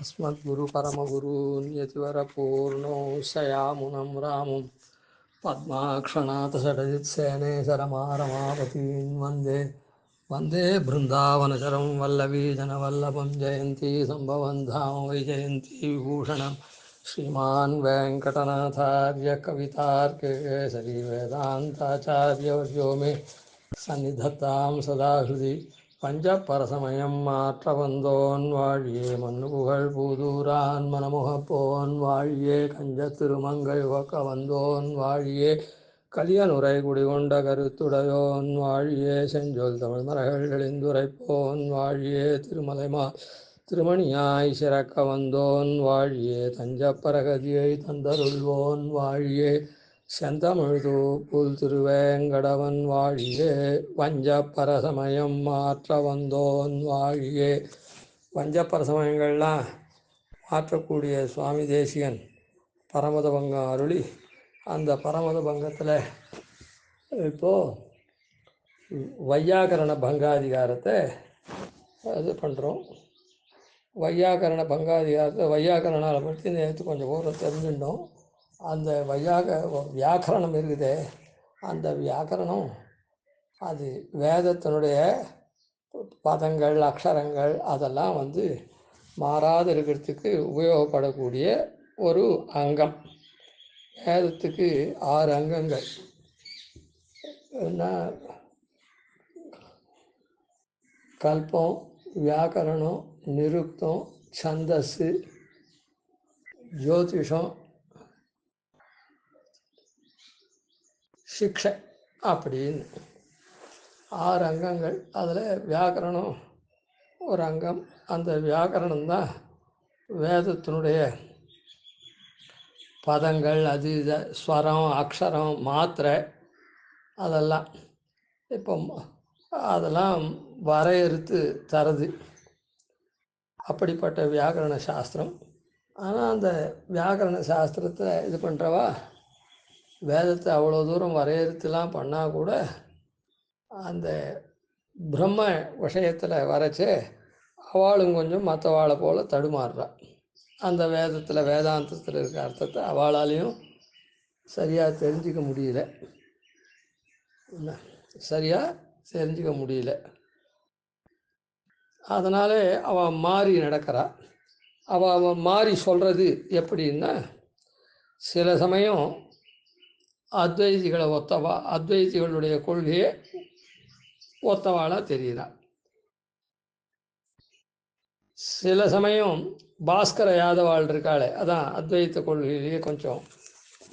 अस्मद्गुरुपरमगुरून् यतिवरपूर्णो शयामुनं रामं पद्माक्षणाथषडजित्सेनेशरमारमापतीन् वन्दे वन्दे बृन्दावनचरं वल्लवीजनवल्लभं जयन्ती सम्भवं धाम वैजयन्ती विभूषणं श्रीमान् वेङ्कटनाथार्य कवितार्किकेसरी वेदान्ताचार्यवर्यो मे सन्निधत्तां सदा हृदि பஞ்சப்பரசமயம் மாற்ற வந்தோன் வாழியே மண்ணுபுகழ் பூதூரான் மனமுகப்போன் வாழியே கஞ்ச திருமங்கை உகக்க வந்தோன் வாழியே கலியனுரை குடிகொண்ட கருத்துடையோன் வாழியே செஞ்சொல் தமிழ் மறைகள் எழிந்துரைப்போன் வாழியே திருமலைமா திருமணியாய் சிறக்க வந்தோன் வாழியே தஞ்சப்பரகதியை தந்தருள்வோன் வாழியே செந்தமிழ்து புல் திருவேங்கடவன் வாழியே வஞ்சப்பரசமயம் மாற்ற வந்தோன் வாழியே. வஞ்சப்பரசமயங்கள்லாம் மாற்றக்கூடிய சுவாமி தேசிகன் பரமத பங்கம் அருளி, அந்த பரமத பங்கத்தில் இப்போது வையாகரண பங்காதிகாரத்தை இது பண்ணுறோம். வையாகரண பங்காதிகாரத்தை வையாகரணால் பற்றி நேற்று கொஞ்சம் ஊரில் தெரிஞ்சுட்டோம். அந்த வியாக்கரணம் இருக்குதே, அந்த வியாக்கரணம் அது வேதத்தினுடைய பதங்கள் அக்ஷரங்கள் அதெல்லாம் மாறாது இருக்கிறதுக்கு உபயோகப்படக்கூடிய ஒரு அங்கம். வேதத்துக்கு 6 அங்கங்கள். என்ன? கல்பம், வியாக்கரணம், நிருக்தம், சந்தஸ்ஸு, ஜோதிஷம், சிக்ஷை அப்படின்னு 6 அங்கங்கள். அதில் வியாக்கரணம் ஒரு அங்கம். அந்த வியாக்கரணம் தான் வேதத்தினுடைய பதங்கள், அது இதை ஸ்வரம், அக்ஷரம், மாத்திரை அதெல்லாம் இப்போ அதெல்லாம் வரையறுத்து தருது. அப்படிப்பட்ட வியாக்கரண சாஸ்திரம். ஆனால் அந்த வியாக்கரண சாஸ்திரத்தை இது பண்ணுறவா வேதத்தை அவ்வளோ தூரம் வரையறுத்துலாம் பண்ணால் கூட அந்த பிரம்ம விஷயத்தில் வரைச்சே அவளும் கொஞ்சம் மற்றவாளை போல் தடுமாறுறா. அந்த வேதத்தில் வேதாந்தத்தில் இருக்கிற அர்த்தத்தை அவளாலையும் சரியாக தெரிஞ்சிக்க முடியல. அதனாலே அவள் மாறி நடக்கிறா. அவள் மாறி சொல்கிறது எப்படின்னா, சில சமயம் அத்வைதிகளுடைய கொள்கையை ஒத்தவாளாக தெரிகிறார். சில சமயம் பாஸ்கர யாதவாள் இருக்காளே, அதான் அத்வைத்த கொள்கையிலேயே கொஞ்சம்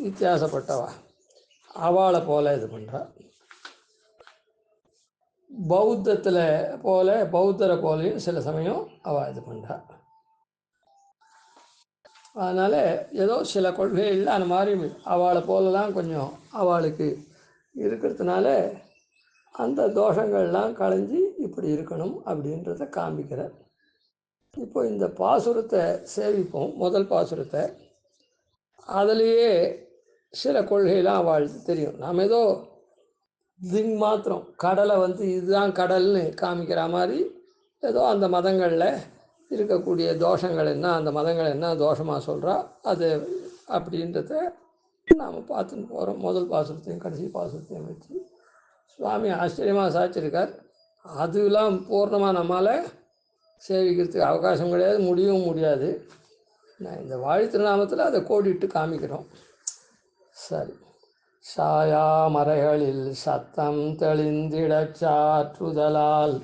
வித்தியாசப்பட்டவா, அவளை போல இது பண்ணுறா. பௌத்தரை போலையும் சில சமயம் அவள் இது பண்ணுறா. அதனால் ஏதோ சில கொள்கைகள் அந்த மாதிரி அவளை போலலாம் கொஞ்சம் அவளுக்கு இருக்கிறதுனால அந்த தோஷங்கள்லாம் களைஞ்சி இப்படி இருக்கணும் அப்படின்றத காமிக்கிறார். இப்போ இந்த பாசுரத்தை சேவிப்போம். முதல் பாசுரத்தை, அதுலேயே சில கொள்கைலாம் அவளுக்கு தெரியும். நாம் ஏதோ மாத்திரம் கடலை இதுதான் கடல்னு காமிக்கிற மாதிரி ஏதோ அந்த மதங்களில் இருக்கக்கூடிய தோஷங்கள் என்ன, அந்த மதங்கள் என்ன தோஷமாக சொல்கிறா அது அப்படின்றத நாம் பார்த்துன்னு போகிறோம். முதல் பாசுரத்தையும் கடைசி பாசுரத்தையும் வச்சு சுவாமி ஆச்சரியமாக சாய்ச்சிருக்கார். அதெல்லாம் பூர்ணமாக நம்மளால் சேவிக்கிறதுக்கு அவகாசம் கிடையாது, முடியவும் முடியாது. நான் இந்த வாழ்த்திருநாமத்தில் அதை கோடிட்டு காமிக்கிறோம். சரி. சாயாமறைகளில் சத்தம் தெளிந்திடச் சாற்றுதலால்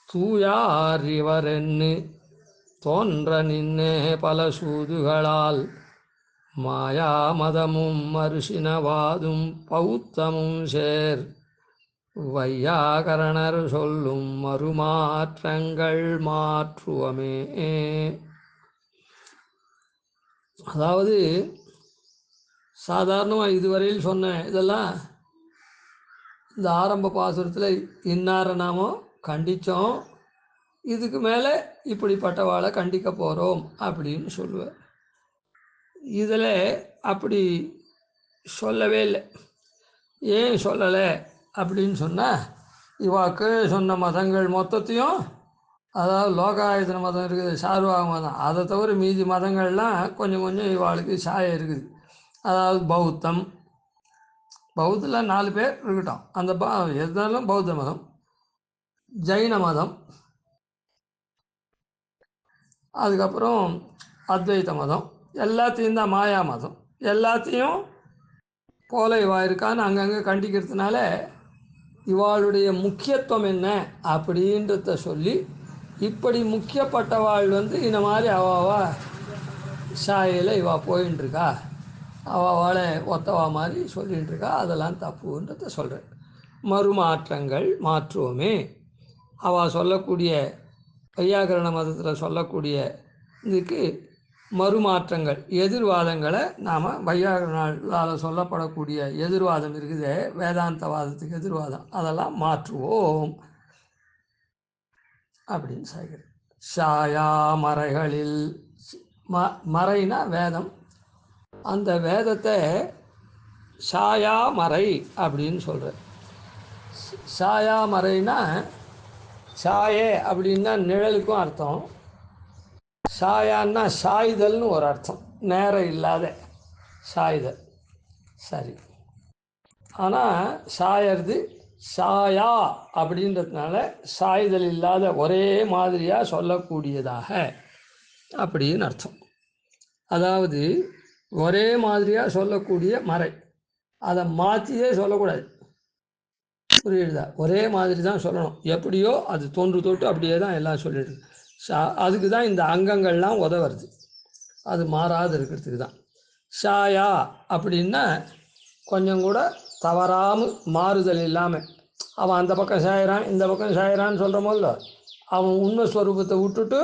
தூயார் இவரென்னு தோன்ற நின்னே பல சூதுகளால் மாயாமதமும் மறுசினவாதும் பௌத்தமும் சேர் வையாகரணர் சொல்லும் மறுமாற்றங்கள் மாற்றுவமே. அதாவது சாதாரணமாக இதுவரையில் சொன்ன இதெல்லாம் இந்த ஆரம்ப பாசுரத்தில் இன்னார நாமோ கண்டித்தோம், இதுக்கு மேலே இப்படிப்பட்டவாளை கண்டிக்க போகிறோம் அப்படின்னு சொல்லுவார். இதில் அப்படி சொல்லவே இல்லை. ஏன் சொல்லலை அப்படின்னு சொன்னால், இவாக்கு சொன்ன மதங்கள் மொத்தத்தையும் அதாவது லோகாயத்தன மதம் இருக்குது, சார்வாக மதம், அதை தவிர மீதி மதங்கள்லாம் கொஞ்சம் கொஞ்சம் இவாளுக்கு சாயம் இருக்குது. அதாவது பௌத்தத்தில் 4 பேர் இருக்கட்டும், அந்த எதாலும் பௌத்த மதம், ஜைன மதம், அதுக்கப்புறம் அத்வைத மதம், எல்லாத்தையும் தான் மாயா மதம், எல்லாத்தையும் போல இவா இருக்கான்னு அங்கங்கே கண்டிக்கிறதுனால இவாளுடைய முக்கியத்துவம் என்ன அப்படின்றத சொல்லி, இப்படி முக்கியப்பட்டவாள் இந்த மாதிரி அவாவா சாயையில் இவா போயின்ட்டுருக்கா, அவளை ஒத்தவா மாதிரி சொல்லிகிட்டு இருக்கா, அதெல்லாம் தப்புன்றத சொல்கிறேன். மறுமாற்றங்கள் மாற்றுவோமே, அவள் சொல்லக்கூடிய வையாகரண மதத்தில் சொல்லக்கூடிய இதுக்கு மறுமாற்றங்கள், எதிர்வாதங்களை நாம் வையாகரணால் சொல்லப்படக்கூடிய எதிர்வாதம் இருக்குது, வேதாந்தவாதத்துக்கு எதிர்வாதம், அதெல்லாம் மாற்றுவோம் அப்படின்னு சொல்கிறேன். ஷாயா மறைகளில், மறைனா வேதம், அந்த வேதத்தை ஷாயா மறை அப்படின்னு சொல்கிறேன். ஷாயா மறைனா, ஷாயே அப்படின்னா நிழலுக்கும் அர்த்தம், ஷாயான்னா சாய்தல்னு ஒரு அர்த்தம், நேரம் இல்லாத சாய்தல். சரி, ஆனால் சாயறது சாயா அப்படின்றதுனால சாய்தல் இல்லாத ஒரே மாதிரியாக சொல்லக்கூடியதாக அப்படின்னு அர்த்தம். அதாவது ஒரே மாதிரியாக சொல்லக்கூடிய மறை, அதை மாற்றியே சொல்லக்கூடாது, புரியுதா? ஒரே மாதிரி தான் சொல்லணும், எப்படியோ அது தொன்று தொட்டு அப்படியே தான் எல்லாம் சொல்லிடுது. அதுக்கு தான் இந்த அங்கங்கள்லாம் உதவுறது, அது மாறாது இருக்கிறதுக்கு தான். ஷாயா அப்படின்னா கொஞ்சம் கூட தவறாமல் மாறுதல் இல்லாமல், அவன் அந்த பக்கம் சாயிறான் இந்த பக்கம் சாயிறான்னு சொல்கிற போதில் அவன் உண்மை ஸ்வரூபத்தை விட்டுட்டு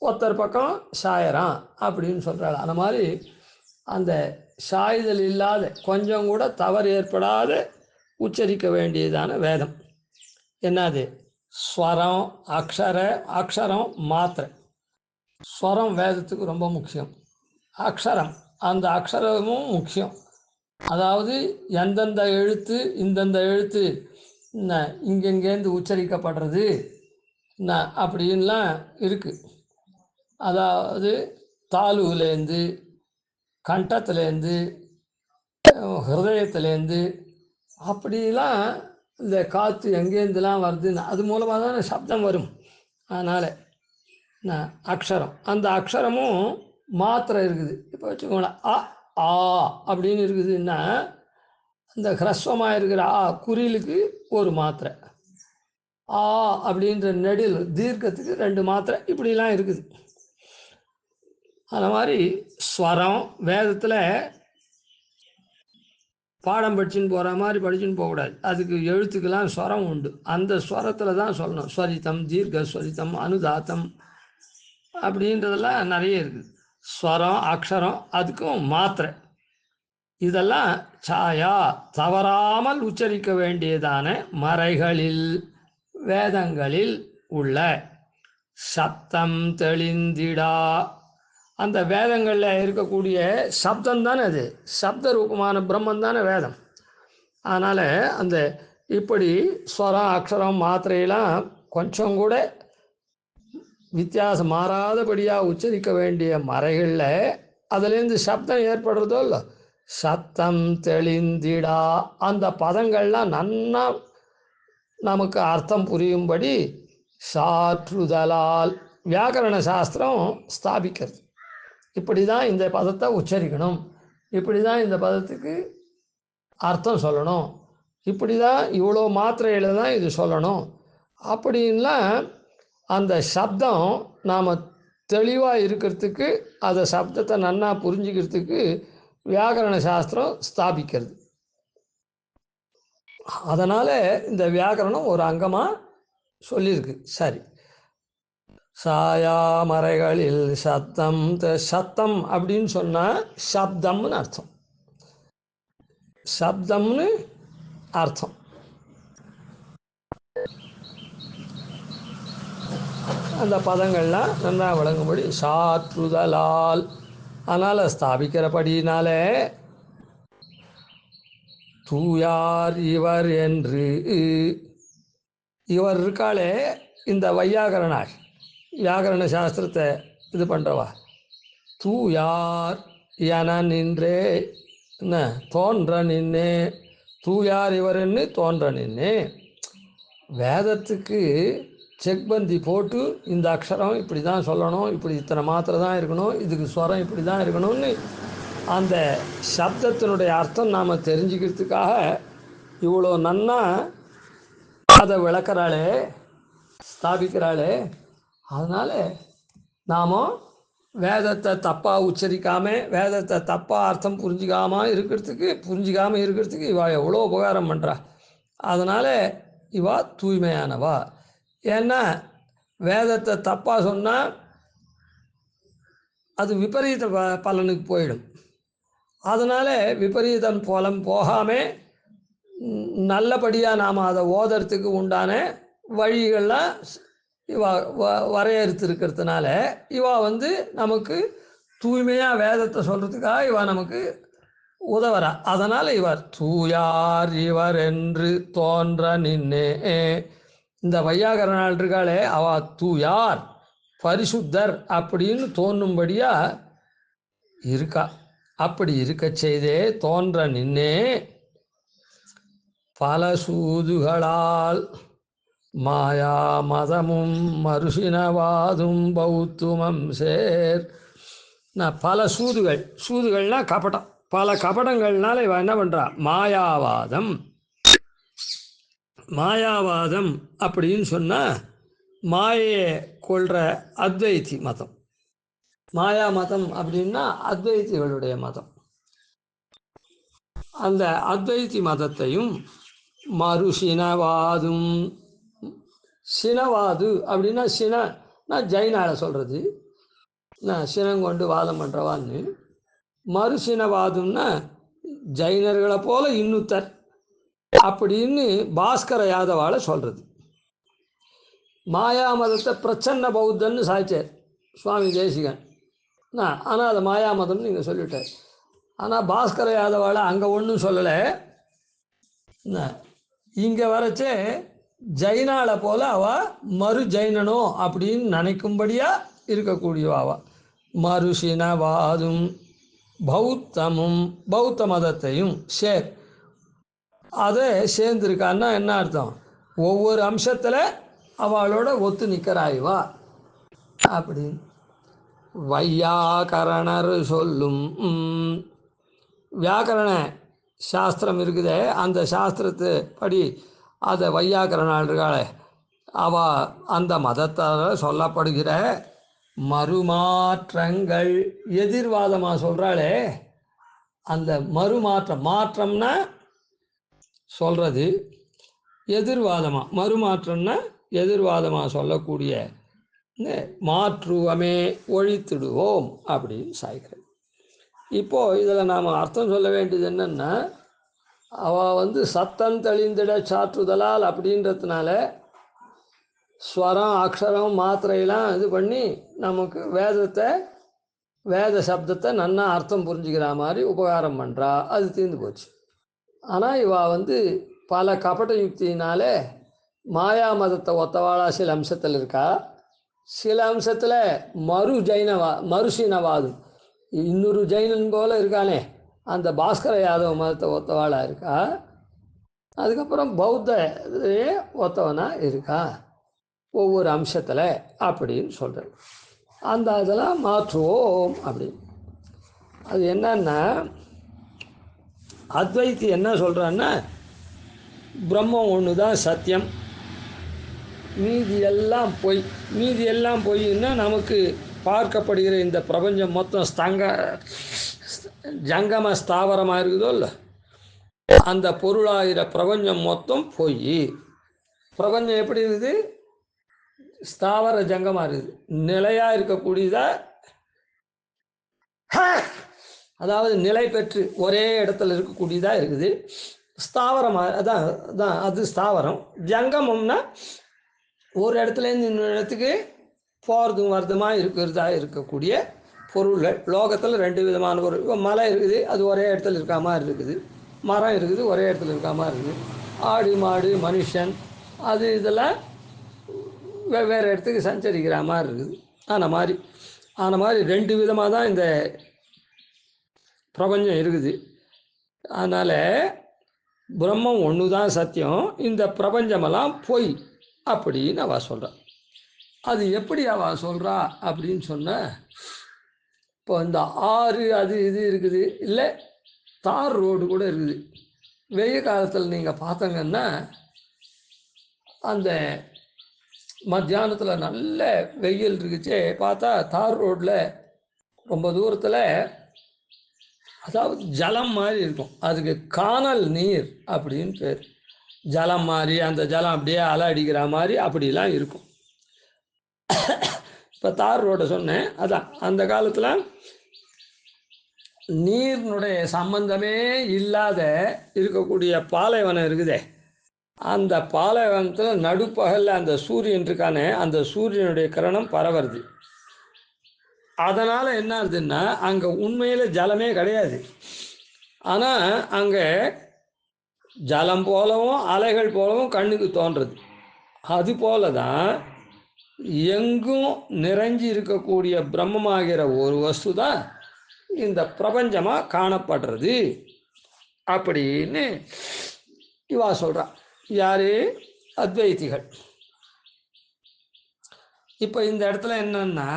ஒருத்தர் பக்கம் சாயறான் அப்படின்னு சொல்கிறாள். அந்த மாதிரி அந்த சாய்தல் இல்லாத, கொஞ்சம் கூட தவறு ஏற்படாத உச்சரிக்க வேண்டியதான வேதம். என்னது? ஸ்வரம், அக்ஷரம், மாத்திரை. ஸ்வரம் வேதத்துக்கு ரொம்ப முக்கியம், அக்ஷரம், அந்த அக்ஷரமும் முக்கியம். அதாவது எந்தெந்த எழுத்து இந்தந்த எழுத்து இங்கெங்கேருந்து உச்சரிக்கப்படுறது அப்படின்லாம் இருக்குது. அதாவது தாலுவிலேருந்து, கண்டத்துலேருந்து, ஹிருதயத்துலேருந்து, அப்படிலாம் இந்த காற்று எங்கேருந்துலாம் வருதுன்னு அது மூலமாக தான் சப்தம் வரும். அதனால் அக்ஷரம், அந்த அக்ஷரமும் மாத்திரை இருக்குது. இப்போ வச்சுக்கோங்களேன், அ ஆ அப்படின்னு இருக்குதுன்னா இந்த ஹ்ரஸ்வமாக இருக்கிற ஆ குறிலுக்கு ஒரு மாத்திரை, ஆ அப்படின்ற நெடில் தீர்க்கத்துக்கு 2 மாத்திரை, இப்படிலாம் இருக்குது. அந்த மாதிரி ஸ்வரம் வேதத்தில் பாடம் படிச்சுன்னு போகிற மாதிரி படிச்சுன்னு போகக்கூடாது, அதுக்கு எழுத்துக்கெல்லாம் ஸ்வரம் உண்டு, அந்த ஸ்வரத்தில் தான் சொல்லணும். ஸ்வரித்தம், தீர்க்க ஸ்வரித்தம், அனுதாத்தம் அப்படின்றதெல்லாம் நிறைய இருக்குது. ஸ்வரம், அக்ஷரம், அதுக்கும் மாத்திரை, இதெல்லாம் சாயா தவறாமல் உச்சரிக்க வேண்டியதான மறைகளில், வேதங்களில் உள்ள சப்தம் தெளிந்திடா, அந்த வேதங்களில் இருக்கக்கூடிய சப்தம் தானே, அது சப்த ரூபமான பிரம்மன் தானே வேதம். அதனால் அந்த இப்படி ஸ்வரம், அக்ஷரம், மாத்திரையெல்லாம் கொஞ்சம் கூட வித்தியாசம் மாறாதபடியாக உச்சரிக்க வேண்டிய மறைகளில் அதுலேருந்து சப்தம் ஏற்படுறதோ இல்லை, சத்தம் தெளிந்திடா, அந்த பதங்கள்லாம் நன்னா நமக்கு அர்த்தம் புரியும்படி சாற்றுதலால் வியாக்கரண சாஸ்திரம் ஸ்தாபிக்கிறது. இப்படி தான் இந்த பதத்தை உச்சரிக்கணும், இப்படி தான் இந்த பதத்துக்கு அர்த்தம் சொல்லணும், இப்படி தான் இவ்வளோ மாத்திரையில் தான் இது சொல்லணும் அப்படின்லாம் அந்த சப்தம் நாம் தெளிவாக இருக்கிறதுக்கு, அந்த சப்தத்தை நன்னா புரிஞ்சுக்கிறதுக்கு வியாக்கரண சாஸ்திரம் ஸ்தாபிக்கிறது. அதனால் இந்த வியாக்கரணம் ஒரு அங்கமாக சொல்லியிருக்கு. சரி, சாயாமறைகளில் சத்தம், சத்தம் அப்படின்னு சொன்னால் சப்தம்னு அர்த்தம், சப்தம்னு அர்த்தம். அந்த பதங்கள்லாம் நல்லா விளங்கும்படி சாற்றுதலால், அதனால் ஸ்தாபிக்கிறபடினால தூயார் இவர் என்று, இவர் இருக்காளே இந்த வையாகரணாள், வியாக்கரண சாஸ்திரத்தை இது பண்ணுறவா. தூயார் என நின்றே என்ன தோன்ற நின்னே, தூயார் இவருன்னு தோன்ற நின்னே. வேதத்துக்கு செக்பந்தி போட்டு இந்த அக்ஷரம் இப்படி தான் சொல்லணும், இப்படி இத்தனை மாத்திரை தான் இருக்கணும், இதுக்கு ஸ்வரம் இப்படி தான் இருக்கணும்னு அந்த சப்தத்தினுடைய அர்த்தம் நாம் தெரிஞ்சுக்கிறதுக்காக இவ்வளோ நன்னா அதை விளக்குறாளே, ஸ்தாபிக்கிறாளே. அதனால் நாம் வேதத்தை தப்பாக உச்சரிக்காமல், வேதத்தை தப்பாக அர்த்தம் புரிஞ்சிக்காமல் இருக்கிறதுக்கு இவா எவ்வளோ உபகாரம் பண்ணுறா. அதனால் இவா தூய்மையானவா. ஏன்னா வேதத்தை தப்பாக சொன்னால் அது விபரீத பலனுக்கு போயிடும். அதனால் விபரீதம் பலம் போகாமல் நல்லபடியாக நாம் அதை ஓதுறதுக்கு உண்டான வழிகள்லாம் இவா வரையறுத்திருக்கிறதுனால இவா நமக்கு தூய்மையாக வேதத்தை சொல்கிறதுக்காக இவா நமக்கு உதவரா. அதனால் இவர் தூயார் இவர் என்று தோன்ற நின்னே. இந்த வையாகரணால் இருக்காளே, அவ தூயார் பரிசுத்தர் அப்படின்னு தோன்றும்படியா இருக்கா. அப்படி இருக்க செய்தே தோன்ற நின்னே. பல சூதுகளால் மாயா மதமும் மறுசினவாதும் பௌத்துமம் சேர். பல சூதுகள்னா கபடம். பல கபடங்கள்னால இவ என்ன பண்ணுறா, மாயாவாதம் அப்படின்னு சொன்னால் மாயையை கொள்கிற அத்வைத்தி மதம். மாயா மதம் அப்படின்னா அத்வைத்திகளுடைய மதம். அந்த அத்வைத்தி மதத்தையும் மறுசினவாதும், சினவாது அப்படின்னா சினா ஜைனால சொல்கிறது, நான் சினங்கொண்டு வாதம் பண்ணுறவான்னு. மறுசினவாதும்னா ஜைனர்களை போல இன்னுத்தர் அப்படின்னு பாஸ்கர யாதவால சொல்கிறது. மாயா மதத்தை பிரச்சன்ன பௌத்தன்னு சாய்ச்சார் சுவாமி தேசிகன். ஆனால் அதை மாயா மதம்னு நீங்கள் சொல்லிட்டார். ஆனால் பாஸ்கர யாதவால அங்கே ஒன்றும் சொல்லலை. இங்கே வரச்சே ஜைனால போல அவள் மறு ஜைனனோ அப்படின்னு நினைக்கும்படியாக இருக்கக்கூடியவா. மறுசினவாதும் பௌத்தமும், பௌத்த மதத்தையும் அதை சேர்ந்துருக்கான்னா என்ன அர்த்தம், ஒவ்வொரு அம்சத்தில் அவளோட ஒத்து நிற்கிறாய்வா அப்படின்னு. வையாகரணர் சொல்லும் வியாக்கரண சாஸ்திரம் இருக்குதே, அந்த சாஸ்திரத்து படி அதை வையாக்கரணால் இருக்காளே அவ அந்த மதத்தால் சொல்லப்படுகிற மறுமாற்றங்கள் எதிர்வாதமாக சொல்கிறாளே, அந்த மாற்றம்னா சொல்கிறது எதிர்வாதமாக, மறுமாற்றம்னா எதிர்வாதமாக சொல்லக்கூடிய மாற்றுவமே ஒழித்திடுவோம் அப்படின்னு சாய்கிறது. இப்போது இதில் நாம் அர்த்தம் சொல்ல வேண்டியது என்னென்னா, அவள் சத்தம் தெளிந்திட சாற்றுதலால் அப்படின்றதுனால ஸ்வரம் அக்ஷரம் மாத்திரையெல்லாம் இது பண்ணி நமக்கு வேத சப்தத்தை நன்னா அர்த்தம் புரிஞ்சுக்கிற மாதிரி உபகாரம் பண்ணுறா. அது தீர்ந்து போச்சு. ஆனால் இவள் பல கபட யுக்தியினாலே மாயா மதத்தை ஒத்தவாளா சில அம்சத்தில் இருக்கா, சில அம்சத்தில் மறுசீனவாதம் இன்னொரு ஜெயினன் போல இருக்கானே அந்த பாஸ்கர யாதவ மதத்தை ஒத்தவாளாக இருக்கா. அதுக்கப்புறம் பௌத்த ஒத்தவனாக இருக்கா ஒவ்வொரு அம்சத்தில் அப்படின்னு சொல்கிறேன். அந்த இதெல்லாம் மாற்றுவோம் அப்படின்னு. அது என்னன்னா, அத்வைத்தி என்ன சொல்கிறான்னா, பிரம்மம் ஒன்று தான் சத்தியம், மீதி எல்லாம் பொய்ன்னா நமக்கு பார்க்கப்படுகிற இந்த பிரபஞ்சம் மொத்தம் ஜங்கம ஸ்தாவரமாக இருக்குதோ இல்லை, அந்த பொருளாகிற பிரபஞ்சம் மொத்தம் பொய். பிரபஞ்சம் எப்படி இருக்குது, ஸ்தாவர ஜங்கமாக இருக்குது, நிலையாக இருக்கக்கூடியதா, அதாவது நிலை பெற்று ஒரே இடத்துல இருக்கக்கூடியதாக இருக்குது. ஸ்தாவரமாக அதான் அது ஸ்தாவரம். ஜங்கமம்னா ஒரு இடத்துலேருந்து இன்னொரு இடத்துக்கு போகிறதும் வருதுமாக இருக்கக்கூடிய பொருள்கள். லோகத்தில் ரெண்டு விதமான பொருள். இப்போ மலை இருக்குது, அது ஒரே இடத்துல இருக்கா மாதிரி இருக்குது. மரம் இருக்குது, ஒரே இடத்துல இருக்கா மாதிரி இருக்குது. ஆடு மாடு மனுஷன் அது இதெல்லாம் வெவ்வேறு இடத்துக்கு சஞ்சரிக்கிற மாதிரி இருக்குது. ஆன மாதிரி 2 விதமாக தான் இந்த பிரபஞ்சம் இருக்குது. அதனால் பிரம்மம் ஒன்று தான் சத்தியம், இந்த பிரபஞ்சமெல்லாம் பொய் அப்படின்னு அவள் சொல்கிறாள். அது எப்படி அவள் சொல்கிறா அப்படின்னு சொன்ன, இப்போ இந்த ஆறு அது இது இருக்குது, இல்லை தார் ரோடு கூட இருக்குது. வெயில் காலத்தில் நீங்கள் பார்த்தங்கன்னா அந்த மத்தியானத்தில் நல்ல வெயில் இருக்குச்சே, பார்த்தா தார் ரோட்டில் ரொம்ப தூரத்தில் அதாவது ஜலம் மாதிரி இருக்கும். அதுக்கு கானல் நீர் அப்படின்னு பேர். ஜலம் மாதிரி, அந்த ஜலம் அப்படியே அலை அடிக்கிற மாதிரி அப்படிலாம் இருக்கும். இப்போ தார் ரோட்டை சொன்னேன், அதான் அந்த காலத்தில் நீரினுடைய சம்பந்தமே இல்லாத இருக்கக்கூடிய பாலைவனம் இருக்குதே, அந்த பாலைவனத்தில் நடுப்பகலில் அந்த சூரியன் இருக்கானே, அந்த சூரியனுடைய கிரணம் பரவுறது. அதனால் என்ன ஆகுதுன்னா அங்கே உண்மையில் ஜலமே கிடையாது. ஆனால் அங்கே ஜலம் போலவும் அலைகள் போலவும் கண்ணுக்கு தோன்றுறது. அதுபோல தான் எங்கும் நிறைஞ்சி இருக்கக்கூடிய பிரம்மமாகிற ஒரு வஸ்து தான் இந்த பிரபஞ்சமாக காணப்படுறது அப்படின்னு இவா சொல்கிறா. யார்? அத்வைதிகள். இப்போ இந்த இடத்துல என்னன்னா,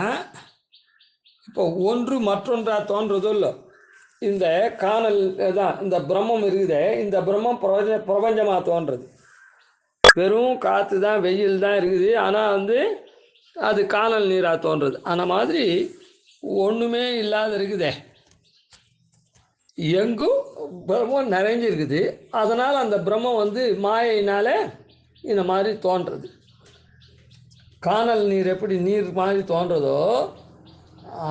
இப்போ ஒன்று மற்றொன்றா தோன்றதோ இல்லை, இந்த காணல் தான் இந்த பிரம்மம் இருக்குதே, இந்த பிரம்மம் பிரபஞ்சமாக தோன்றது. வெறும் காற்று தான், வெயில் தான் இருக்குது, ஆனால் அது காணல் நீராக தோன்றுறது. அந்த மாதிரி ஒன்றுமே இல்லாத இருக்குதே, எங்கும் பிரம்மம் நிறைஞ்சிருக்குது. அதனால் அந்த பிரம்மம் மாயினால இந்த மாதிரி தோன்றுறது. காணல் நீர் எப்படி நீர் மாதிரி தோன்றதோ,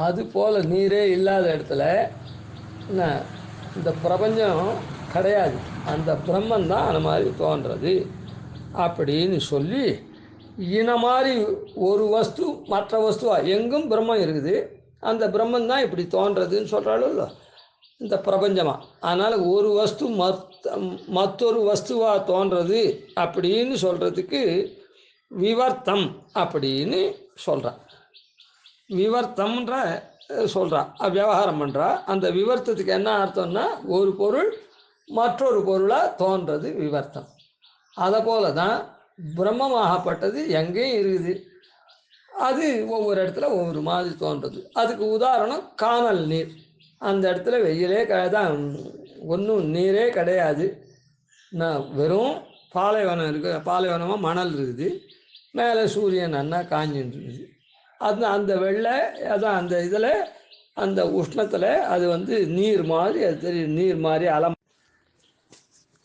அது போல் நீரே இல்லாத இடத்துல என்ன இந்த பிரபஞ்சம் கிடையாது, அந்த பிரம்மன் தான் அந்த மாதிரி தோன்றது அப்படின்னு சொல்லி, இந்த மாதிரி ஒரு வஸ்து மற்ற வஸ்துவா எங்கும் பிரம்மம் இருக்குது, அந்த பிரம்மன் தான் இப்படி தோன்றதுன்னு சொல்கிறாளோ இந்த பிரபஞ்சமாக. அதனால் ஒரு வஸ்து மற்றொரு வஸ்துவாக தோன்றது அப்படின்னு சொல்கிறதுக்கு விவர்த்தம் அப்படின்னு சொல்கிறான். விவர்த்தம்ன்ற சொல்கிறா, விவகாரம் பண்ணுறா. அந்த விவர்த்தத்துக்கு என்ன அர்த்தம்னா, ஒரு பொருள் மற்றொரு பொருளாக தோன்றது விவர்த்தம். அதை போல தான் பிரம்மமாகப்பட்டது எங்கேயும் இருக்குது, அது ஒவ்வொரு இடத்துல ஒவ்வொரு மாதிரி தோன்றது. அதுக்கு உதாரணம் காணல் நீர். அந்த இடத்துல வெயிலே தான், ஒன்றும் நீரே கிடையாது, வெறும் பாலைவனம் இருக்குது, பாலைவனமாக மணல் இருக்குது, மேலே சூரியன் நன்னா காஞ்சின்னு இருக்குது. அந்த வெள்ளை அதான் அந்த இதில் அந்த உஷ்ணத்தில் அது நீர் மாதிரி, அது தெரியும், நீர் மாதிரி அலம்.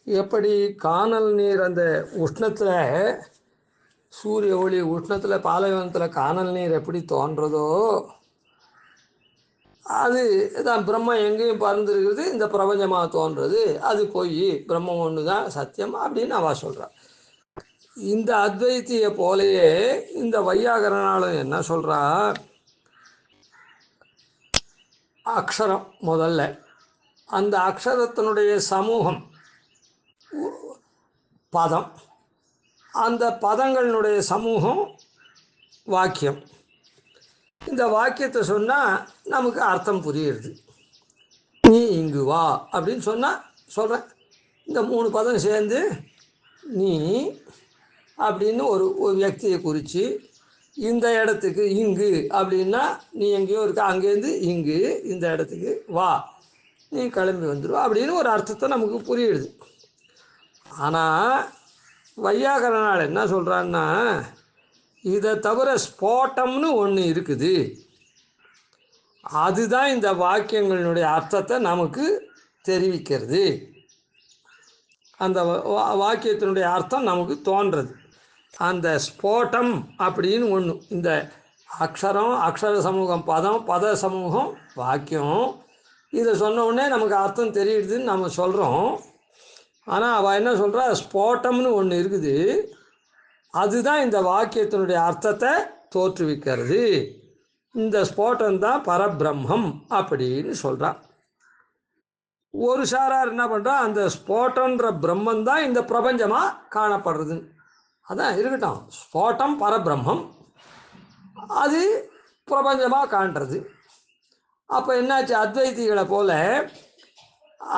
எப்படி காணல் நீர் அந்த உஷ்ணத்தில், சூரிய ஒளி உஷ்ணத்தில் பாலைவனத்தில் காணல் நீர் எப்படி தோன்றதோ, அது தான் பிரம்மம் எங்கேயும் பறந்துருக்குது, இந்த பிரபஞ்சமாக தோன்றது அது பொய், பிரம்மம் ஒன்று தான் சத்தியம் அப்படின்னு அவள் சொல்கிறாள். இந்த அத்வைத்தியை போலேயே இந்த வையாகரனாலும் என்ன சொல்கிறா, அக்ஷரம் முதல்ல, அந்த அக்ஷரத்தினுடைய சமூகம் பதம், அந்த பதங்களினுடைய சமூகம் வாக்கியம். இந்த வாக்கியத்தை சொன்னால் நமக்கு அர்த்தம் புரியுது. நீ இங்கு வா அப்படின்னு சொன்னால் சொல்கிறேன், இந்த 3 பதம் சேர்ந்து நீ அப்படின்னு ஒரு வியக்தியை குறித்து, இந்த இடத்துக்கு இங்கு அப்படின்னா நீ எங்கேயோ இருக்க, அங்கேருந்து இங்கு இந்த இடத்துக்கு வா, நீ கிளம்பி வந்துடுவா அப்படின்னு ஒரு அர்த்தத்தை நமக்கு புரியுது. ஆனால் வையாகரனால் என்ன சொல்கிறான்னா, இதை தவிர ஸ்போட்டம்னு ஒன்று இருக்குது, அதுதான் இந்த வாக்கியங்களினுடைய அர்த்தத்தை நமக்கு தெரிவிக்கிறது. அந்த வாக்கியத்தினுடைய அர்த்தம் நமக்கு தோன்றது. அந்த ஸ்போட்டம் அப்படின்னு ஒன்று, இந்த அக்ஷரம், அக்ஷர சமூகம் பதம், பத சமூகம் வாக்கியம், இதை சொன்ன உடனே நமக்கு அர்த்தம் தெரியுதுன்னு நம்ம சொல்கிறோம். ஆனால் அவள் என்ன சொல்கிறா, ஸ்போட்டம்னு ஒன்று இருக்குது, அதுதான் இந்த வாக்கியத்தினுடைய அர்த்தத்தை தோற்றுவிக்கிறது. இந்த ஸ்போட்டம்தான் பரபிரம்மம் அப்படின்னு சொல்கிறான். ஒரு சாரார் என்ன பண்ணுறா, அந்த ஸ்போட்டன்ற பிரம்மன் தான் இந்த பிரபஞ்சமாக காணப்படுறது, அதான் இருக்கட்டும், ஸ்போட்டம் பரபிரம்மம், அது பிரபஞ்சமாக காண்றது. அப்போ என்னாச்சு, அத்வைதிகளை போல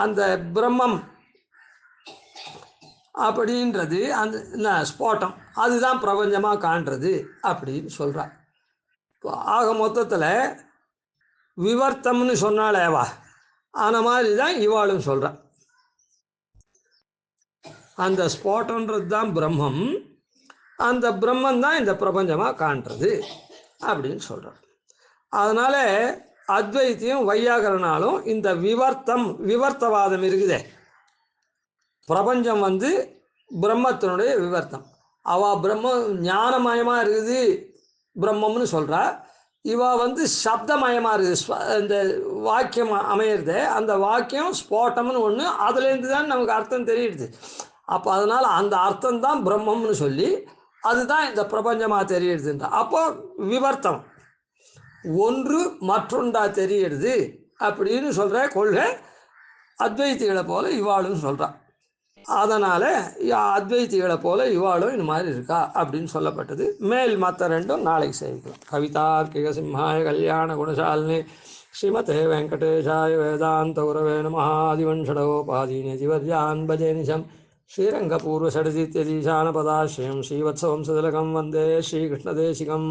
அந்த பிரம்மம் அப்படின்றது அந்த ஸ்போட்டம் அதுதான் பிரபஞ்சமாக காண்றது அப்படின்னு சொல்கிறார். ஆக மொத்தத்தில் விவர்த்தம்னு சொன்னாலேவா அந்த மாதிரி தான் இவாளும் சொல்கிறான். அந்த ஸ்போட்டன்றது தான் பிரம்மம், அந்த பிரம்மன் தான் இந்த பிரபஞ்சமாக காண்றது அப்படின்னு சொல்கிறார். அதனால் அத்வைத்தியம் வையாகரனாலும் இந்த விவர்த்தவாதம் இருக்குதே, பிரபஞ்சம் பிரம்மத்தினுடைய விவர்த்தம். அவள் பிரம்மம் ஞானமயமாக இருக்குது பிரம்மம்னு சொல்கிறா, இவா சப்தமயமாக இருக்குது. இந்த வாக்கியம் அமையிறது, அந்த வாக்கியம் ஸ்போட்டம்னு ஒன்று, அதுலேருந்து தான் நமக்கு அர்த்தம் தெரியுது. அப்போ அதனால் அந்த அர்த்தம் தான் பிரம்மம்னு சொல்லி அதுதான் இந்த பிரபஞ்சமாக தெரியுதுன்ற. அப்போ விவர்த்தம் ஒன்று மற்றொன்றா தெரியுது அப்படின்னு சொல்கிற கொள்கை அத்வைத்திகளை போல இவாளும் சொல்கிறான். அதனால் அத்வைத்திகளை போல இவாளும் இந்த மாதிரி இருக்கா அப்படின்னு சொல்லப்பட்டது. மேல் மற்ற ரெண்டும் நாளைக்கு செய்யலாம். கவிதார்க்கிக சிம்ஹாய கல்யாண குணசாலினி ஸ்ரீமதே வெங்கடேஷாய வேதாந்த குரவே நமः. ஆதிவன்ஷடோபாதீனி ஜிவர்யான் பஜே நிஷம் ஸ்ரீரங்கபூர்வஷடதித்யதீசானபதாஸ்ரயம் ஸ்ரீவத்சவம்சதிலகம் வந்தே ஸ்ரீகிருஷ்ணதேசிகம்.